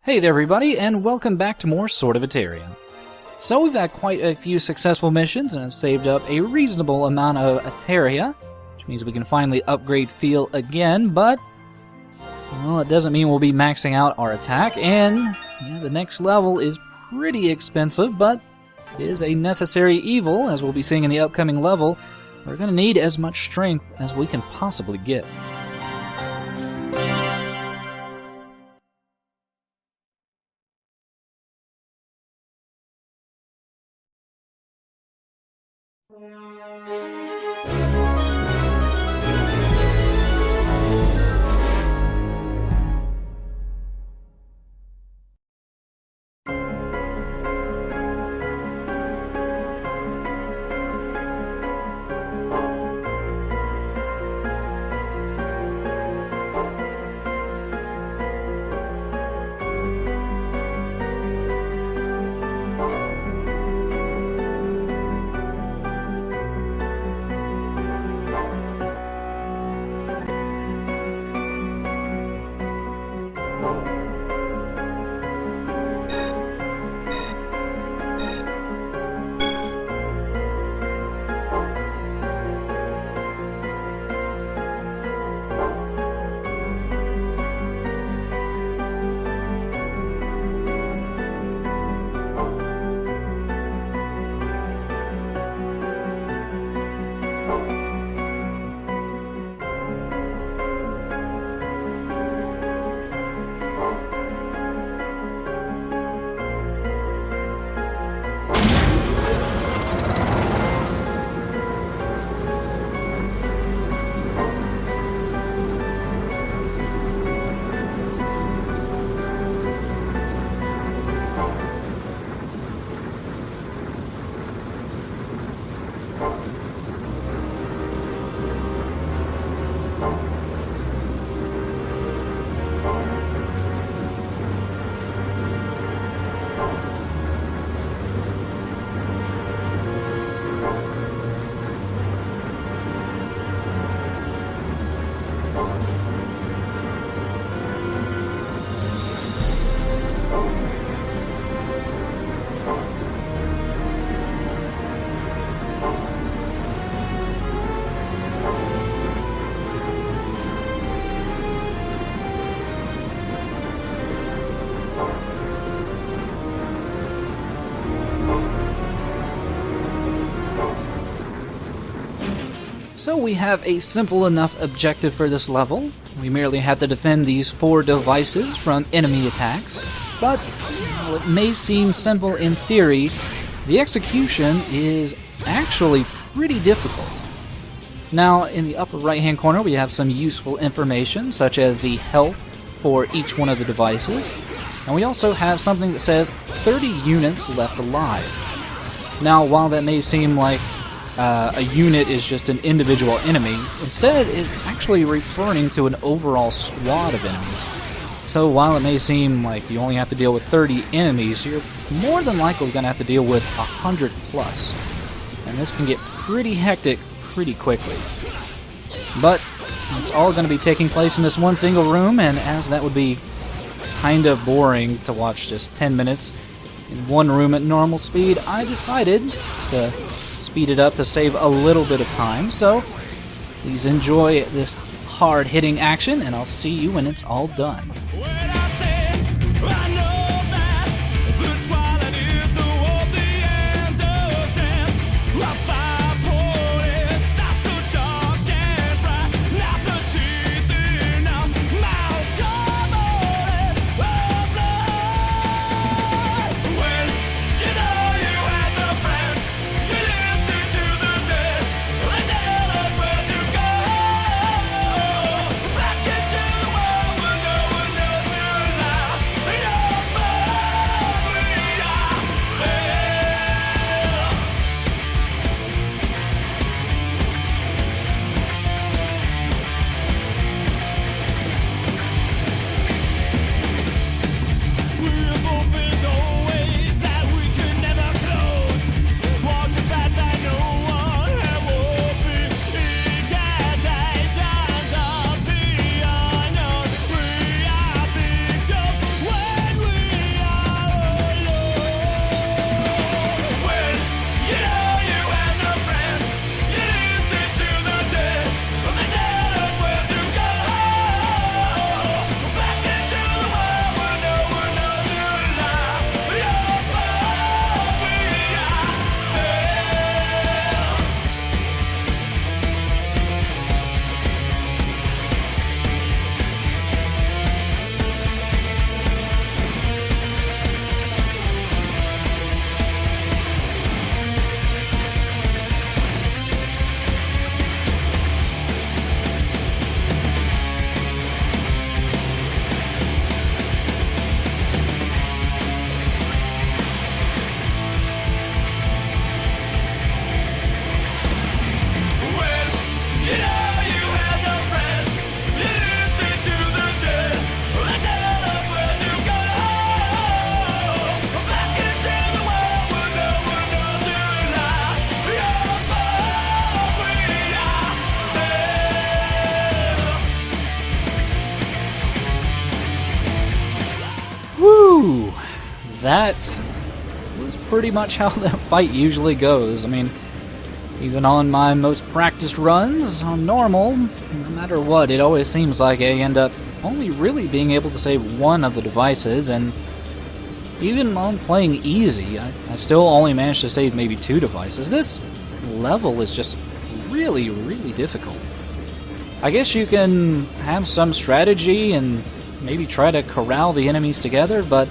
Hey there everybody, and welcome back to more Sword of Etheria. So we've had quite a few successful missions and have saved up a reasonable amount of Etheria, which means we can finally upgrade Feel again, but well, it doesn't mean we'll be maxing out our attack, and yeah, the next level is pretty expensive, but it is a necessary evil, as we'll be seeing in the upcoming level. We're going to need as much strength as we can possibly get. So we have a simple enough objective for this level. We merely have to defend these 4 devices from enemy attacks. But while it may seem simple in theory, the execution is actually pretty difficult. Now, in the upper right hand corner we have some useful information, such as the health for each one of the devices. And we also have something that says 30 units left alive. Now, while that may seem like a unit is just an individual enemy, instead it's actually referring to an overall squad of enemies. So while it may seem like you only have to deal with 30 enemies, you're more than likely going to have to deal with 100 plus. And this can get pretty hectic pretty quickly. But it's all going to be taking place in this one single room, and as that would be kind of boring to watch just 10 minutes in one room at normal speed, I decided just to speed it up to save a little bit of time. So please enjoy this hard-hitting action, and I'll see you when it's all done. Whew! That was pretty much how that fight usually goes. I mean, even on my most practiced runs, on normal, no matter what, it always seems like I end up only really being able to save one of the devices, and even on playing easy, I still only managed to save maybe 2 devices. This level is just really, really difficult. I guess you can have some strategy and maybe try to corral the enemies together, but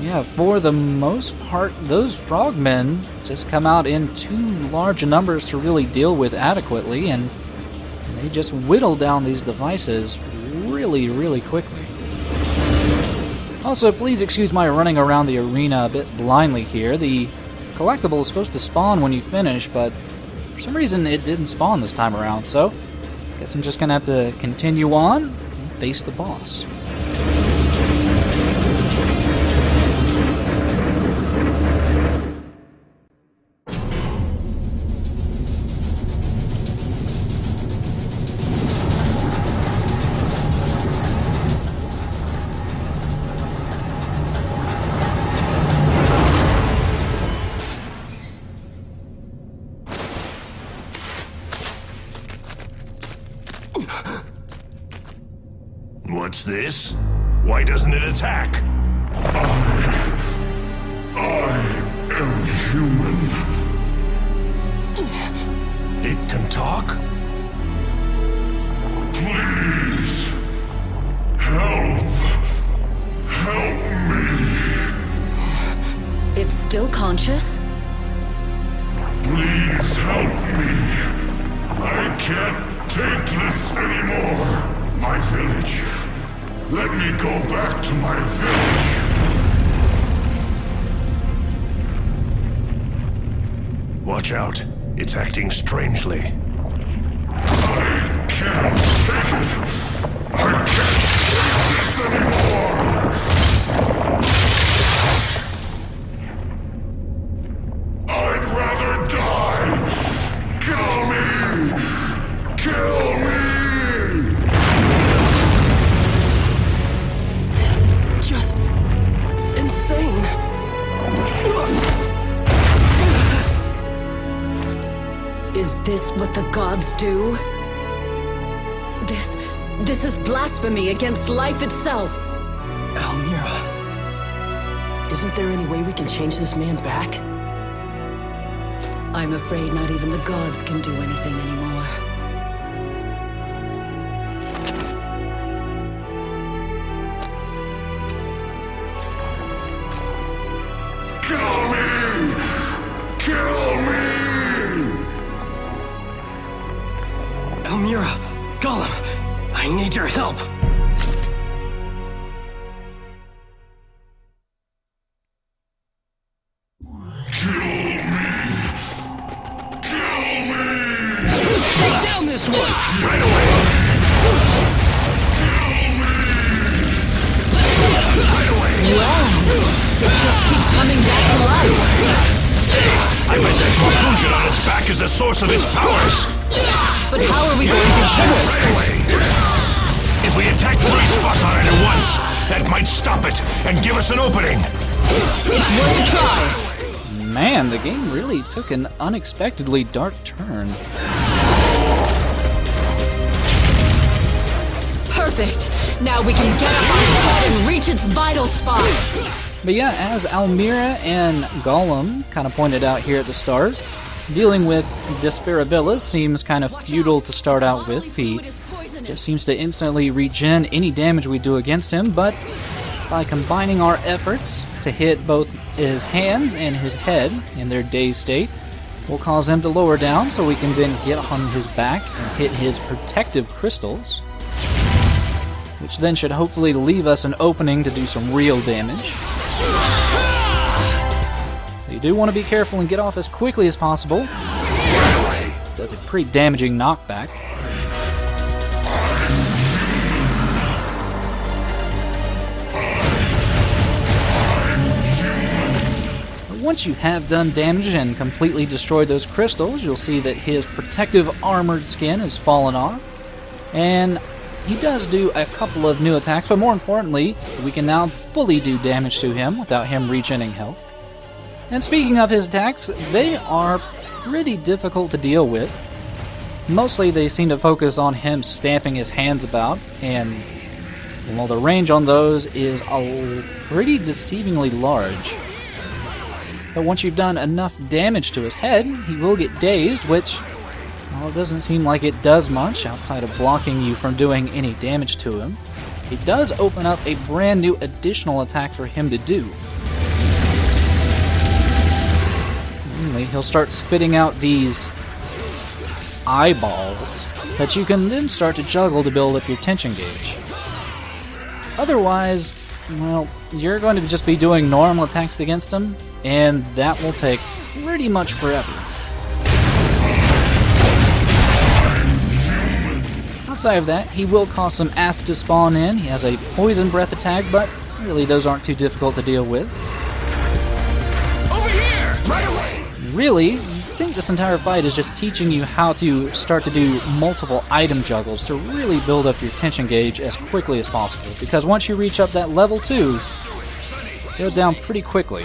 yeah, for the most part, those frogmen just come out in too large numbers to really deal with adequately, and they just whittle down these devices really, really quickly. Also, please excuse my running around the arena a bit blindly here. The collectible is supposed to spawn when you finish, but for some reason it didn't spawn this time around, so I guess I'm just gonna have to continue on and face the boss. What's this? Why doesn't it attack? I am human. It can talk? Please, help me. It's still conscious? Please help me. I can't take this anymore. My village. Let me go back to my village. Watch out. It's acting strangely. I can't take it. I can't take this anymore. I'd rather die. Kill me. Kill me. Insane. Is this what the gods do? This is blasphemy against life itself. Almira, isn't there any way we can change this man back? I'm afraid not even the gods can do anything anymore. Kill me! Kill me! Almira, Gollum, I need your help. Kill me! Kill me! Take down this one! Right away! Kill me! Right away! Wow, it just keeps coming back to life. I bet that protrusion on its back is the source of its powers! But how are we going to kill it? Right away! If we attack 3 spots on it at once, that might stop it and give us an opening! It's worth a try. Man, the game really took an unexpectedly dark turn. Perfect! Now we can get up on its head and reach its vital spot. But yeah, as Almira and Gollum kind of pointed out here at the start, dealing with Desperabilis seems kind of futile to start out with. He just seems to instantly regen any damage we do against him, but by combining our efforts to hit both his hands and his head in their dazed state, we'll cause him to lower down so we can then get on his back and hit his protective crystals, which then should hopefully leave us an opening to do some real damage. You do want to be careful and get off as quickly as possible. Does a pretty damaging knockback. But once you have done damage and completely destroyed those crystals, you'll see that his protective armored skin has fallen off. And he does do a couple of new attacks, but more importantly, we can now fully do damage to him without him regening health. And speaking of his attacks, they are pretty difficult to deal with. Mostly they seem to focus on him stamping his hands about, and well, the range on those is pretty deceivingly large. But once you've done enough damage to his head, he will get dazed, which, well, it doesn't seem like it does much outside of blocking you from doing any damage to him. It does open up a brand new additional attack for him to do. Anyway, he'll start spitting out these eyeballs that you can then start to juggle to build up your tension gauge. Otherwise, well, you're going to just be doing normal attacks against him, and that will take pretty much forever. Outside of that, he will cause some acid to spawn in. He has a poison breath attack, but really those aren't too difficult to deal with. Over here! Right away! Really, I think this entire fight is just teaching you how to start to do multiple item juggles to really build up your tension gauge as quickly as possible. Because once you reach up that level 2, it goes down pretty quickly.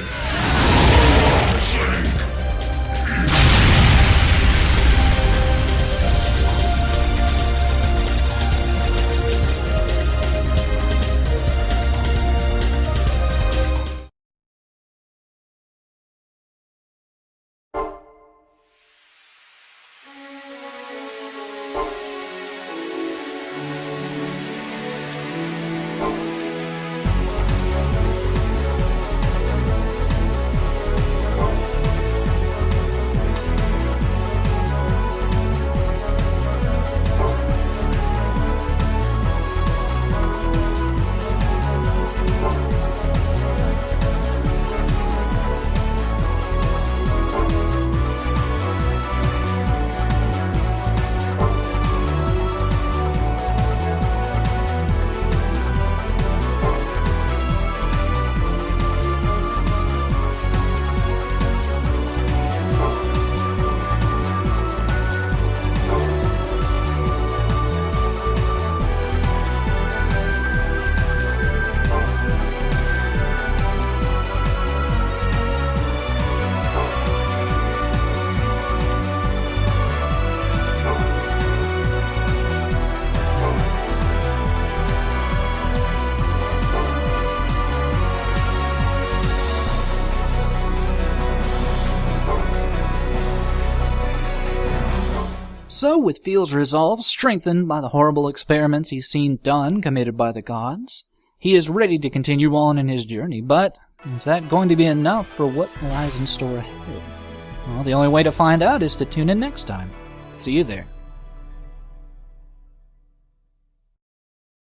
So, with Field's resolve strengthened by the horrible experiments he's seen done committed by the gods, he is ready to continue on in his journey, but is that going to be enough for what lies in store ahead? Well, the only way to find out is to tune in next time. See you there.